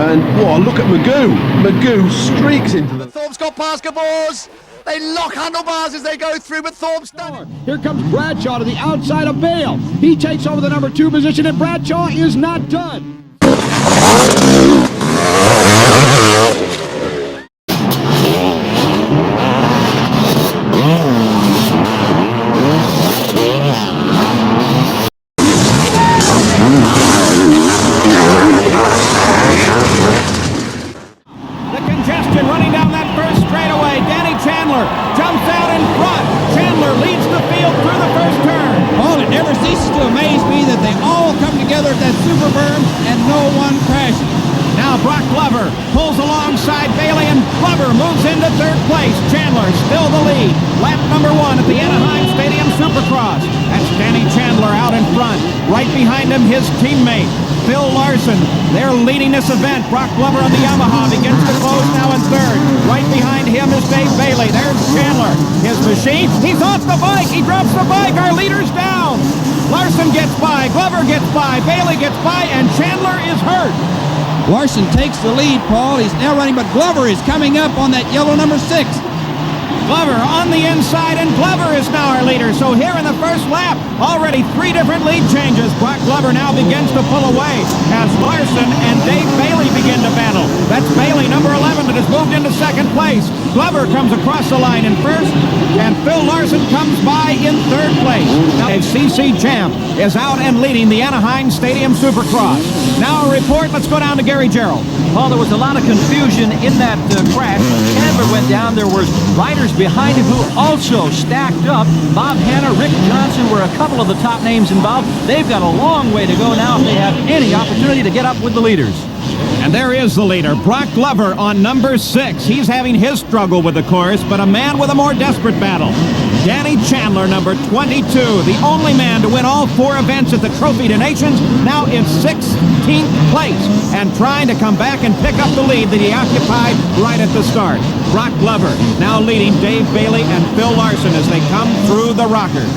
And, whoa, look at MAGOO. MAGOO streaks into the... Thorpe's got basketballs. They lock handlebars as they go through, but Thorpe's done. Here comes Bradshaw to the outside of Bale. He takes over the number 2 position, and Bradshaw is not done. The congestion running down that first straightaway. Danny Chandler jumps out in front. Chandler leads the field through the first turn. Oh, it never ceases to amaze me that they all come together at that super berm and no one crashes. Now Brock Glover pulls alongside Bailey, and Glover moves into third place. Chandler still the lead. Lap number 1 at the Anaheim Stadium Supercross. That's Danny Chandler out in front. Right behind him, his teammate, Phil Larson. They're leading this event. Brock Glover on the Yamaha begins to close now in third. Right behind him is Dave Bailey. There's Chandler. His machine, he's off the bike. He drops the bike. Our leader's down. Larson gets by. Glover gets by. Bailey gets by, and Chandler is hurt. Larson takes the lead, Paul. He's now running, but Glover is coming up on that yellow number 6. Glover on the inside, and Glover is now our leader. So here in the first lap, already 3 different lead changes. Brock Glover now begins to pull away as Larson and Dave Bailey begin to battle. That's Bailey, number 11, that has moved into second place. Glover comes across the line in first, and Phil Larson comes by in third place. Now CC Champ is out and leading the Anaheim Stadium Supercross. Now a report, let's go down to Gary Gerald. Paul, there was a lot of confusion in that crash. Chandler went down. There was riders behind him who also stacked up. Bob Hanna, Rick Johnson were a couple of the top names involved. They've got a long way to go now if they have any opportunity to get up with the leaders. And there is the leader, Brock Glover on number 6. He's having his struggle with the course, but a man with a more desperate battle. Danny Chandler, number 22, the only man to win all 4 events at the Trophy to Nations, now in 16th place and trying to come back and pick up the lead that he occupied right at the start. Brock Glover now leading Dave Bailey and Phil Larson as they come through the rockers.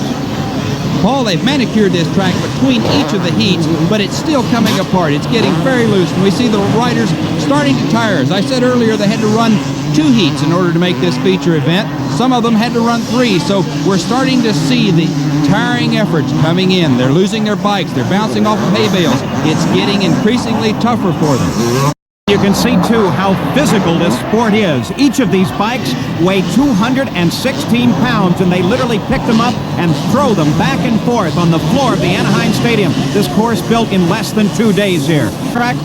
Paul, they've manicured this track between each of the heats, but it's still coming apart. It's getting very loose, and we see the riders starting to tire. As I said earlier, they had to run 2 heats in order to make this feature event. Some of them had to run 3, so we're starting to see the tiring efforts coming in. They're losing their bikes. They're bouncing off of hay bales. It's getting increasingly tougher for them. You can see, too, how physical this sport is. Each of these bikes weigh 216 pounds, and they literally pick them up and throw them back and forth on the floor of the Anaheim Stadium. This course built in less than 2 days here. Correct?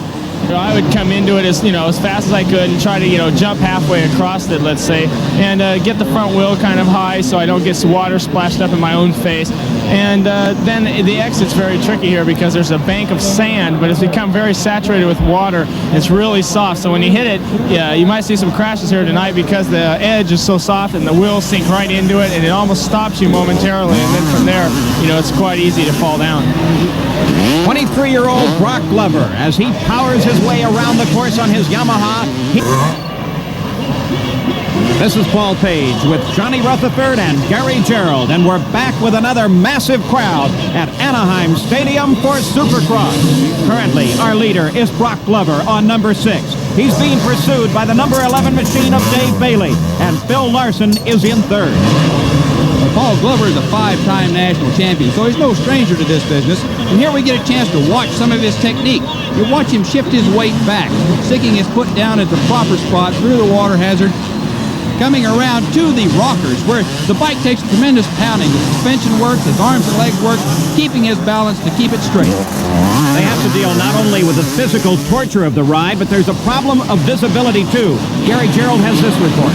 I would come into it as fast as I could and try to jump halfway across it, let's say, and get the front wheel kind of high so I don't get some water splashed up in my own face. And then the exit's very tricky here because there's a bank of sand, but it's become very saturated with water. It's really soft, so when you hit it, yeah, you might see some crashes here tonight because the edge is so soft and the wheels sink right into it, and it almost stops you momentarily, and then from there, it's quite easy to fall down. 23-year-old Brock Glover, as he powers his way around the course on his Yamaha. This is Paul Page with Johnny Rutherford and Gary Gerald, and we're back with another massive crowd at Anaheim Stadium for Supercross. Currently, our leader is Brock Glover on number 6. He's being pursued by the number 11 machine of Dave Bailey, and Phil Larson is in third. Paul Glover is a 5-time national champion, so he's no stranger to this business. And here we get a chance to watch some of his technique. You watch him shift his weight back, sticking his foot down at the proper spot through the water hazard, coming around to the rockers, where the bike takes tremendous pounding. The suspension works, his arms and legs work, keeping his balance to keep it straight. They have to deal not only with the physical torture of the ride, but there's a problem of visibility, too. Gary Gerald has this report.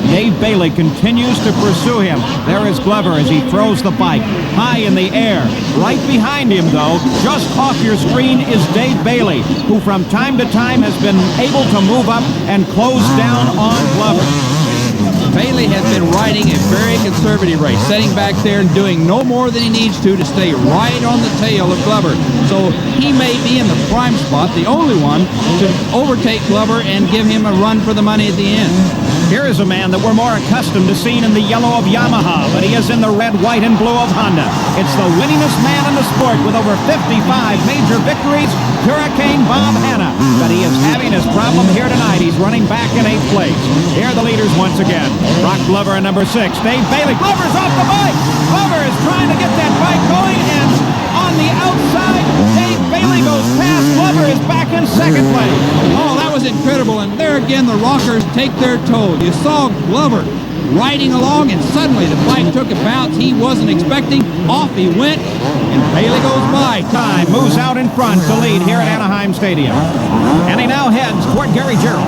Dave Bailey continues to pursue him. There is Glover as he throws the bike high in the air. Right behind him, though, just off your screen, is Dave Bailey, who from time to time has been able to move up and close down on Glover. Bailey has been riding a very conservative race, sitting back there and doing no more than he needs to stay right on the tail of Glover. So he may be in the prime spot, the only one to overtake Glover and give him a run for the money at the end. Here is a man that we're more accustomed to seeing in the yellow of Yamaha, but he is in the red, white, and blue of Honda. It's the winningest man in the sport with over 55 major victories, Hurricane Bob Hanna. But he is having problem here tonight. He's running back in 8th place. Here are the leaders once again. Brock Glover in number 6. Dave Bailey. Glover's off the bike. Glover is trying to get that bike going, and on the outside, Dave Bailey goes past. Glover is back in 2nd place. Oh, that was incredible. And there again, the Rockers take their toll. You saw Glover riding along, and suddenly the bike took a bounce he wasn't expecting. Off he went, and Bailey goes by. Time moves out in front to lead here at Anaheim Stadium. And he now heads toward Gary Gerald.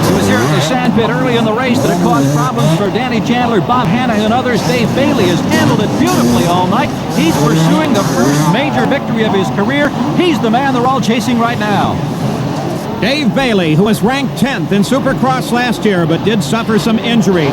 It was here at the sandpit early in the race that it caused problems for Danny Chandler, Bob Hanna, and others. Dave Bailey has handled it beautifully all night. He's pursuing the first major victory of his career. He's the man they're all chasing right now. Dave Bailey, who was ranked 10th in Supercross last year, but did suffer some injuries.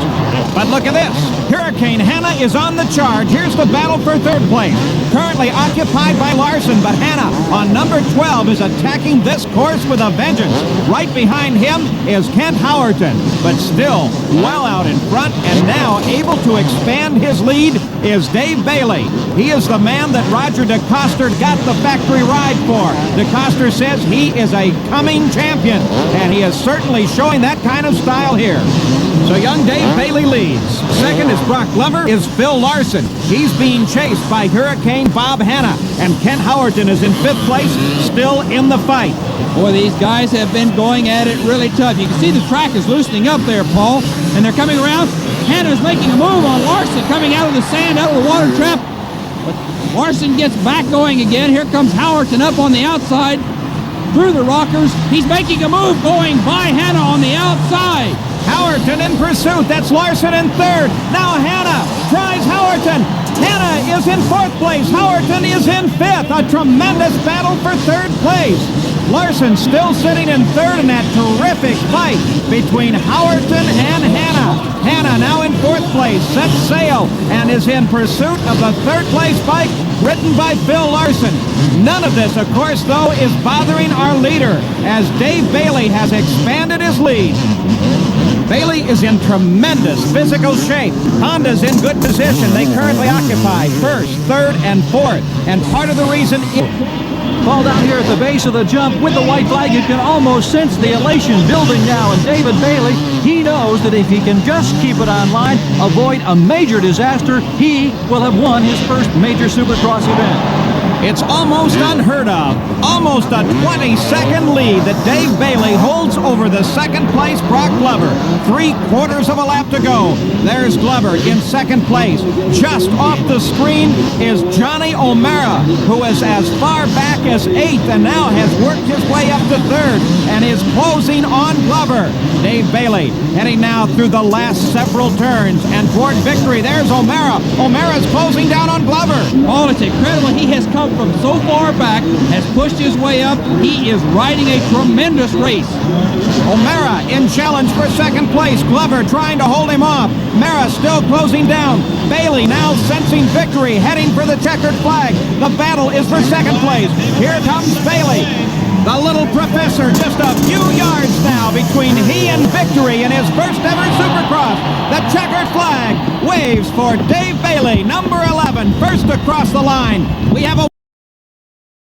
But look at this. Hurricane Hanna is on the charge. Here's the battle for 3rd place. Currently occupied by Larson, but Hanna on number 12 is attacking this course with a vengeance. Right behind him is Kent Howerton, but still well out in front, and now able to expand his lead is Dave Bailey. He is the man that Roger DeCoster got the factory ride for. DeCoster says he is a coming champion, and he is certainly showing that kind of style here. So young Dave Bailey leads. Second is Brock Glover, is Phil Larson. He's being chased by Hurricane Bob Hanna, and Kent Howerton is in 5th place, still in the fight. Boy, these guys have been going at it really tough. You can see the track is loosening up there, Paul, and they're coming around. Hanna's making a move on Larson, coming out of the sand, out of the water trap. But Larson gets back going again. Here comes Howerton up on the outside through the Rockers. He's making a move going by Hanna on the outside. Howerton in pursuit. That's Larson in 3rd. Now Hanna tries Howerton. Hanna is in 4th place. Howerton is in 5th. A tremendous battle for 3rd place. Larson still sitting in 3rd in that terrific fight between Howerton and Hanna. Hanna now in 4th place, sets sail, and is in pursuit of the 3rd place bike ridden by Phil Larson. None of this, of course, though, is bothering our leader, as Dave Bailey has expanded his lead. Bailey is in tremendous physical shape. Honda's in good position. They currently occupy 1st, 3rd, and 4th. And part of the reason is... Paul, down here at the base of the jump with the white flag, you can almost sense the elation building now. And David Bailey, he knows that if he can just keep it on line, avoid a major disaster, he will have won his first major Supercross event. It's almost unheard of. Almost a 20-second lead that Dave Bailey holds over the 2nd place Brock Glover. 3/4 of a lap to go. There's Glover in 2nd place. Just off the screen is Johnny O'Mara, who is as far back as 8th and now has worked his way up to 3rd and is closing on Glover. Dave Bailey heading now through the last several turns and toward victory. There's O'Mara. O'Mara's closing down on Glover. Oh, it's incredible. He has come from so far back, has pushed his way up. He is riding a tremendous race. O'Mara in challenge for 2nd place. Glover trying to hold him off. Mara still closing down. Bailey now sensing victory, heading for the checkered flag. The battle is for 2nd place. Here comes Bailey. The little professor just a few yards now between he and victory in his first ever Supercross. The checkered flag waves for Dave Bailey, number 11, first across the line. We have a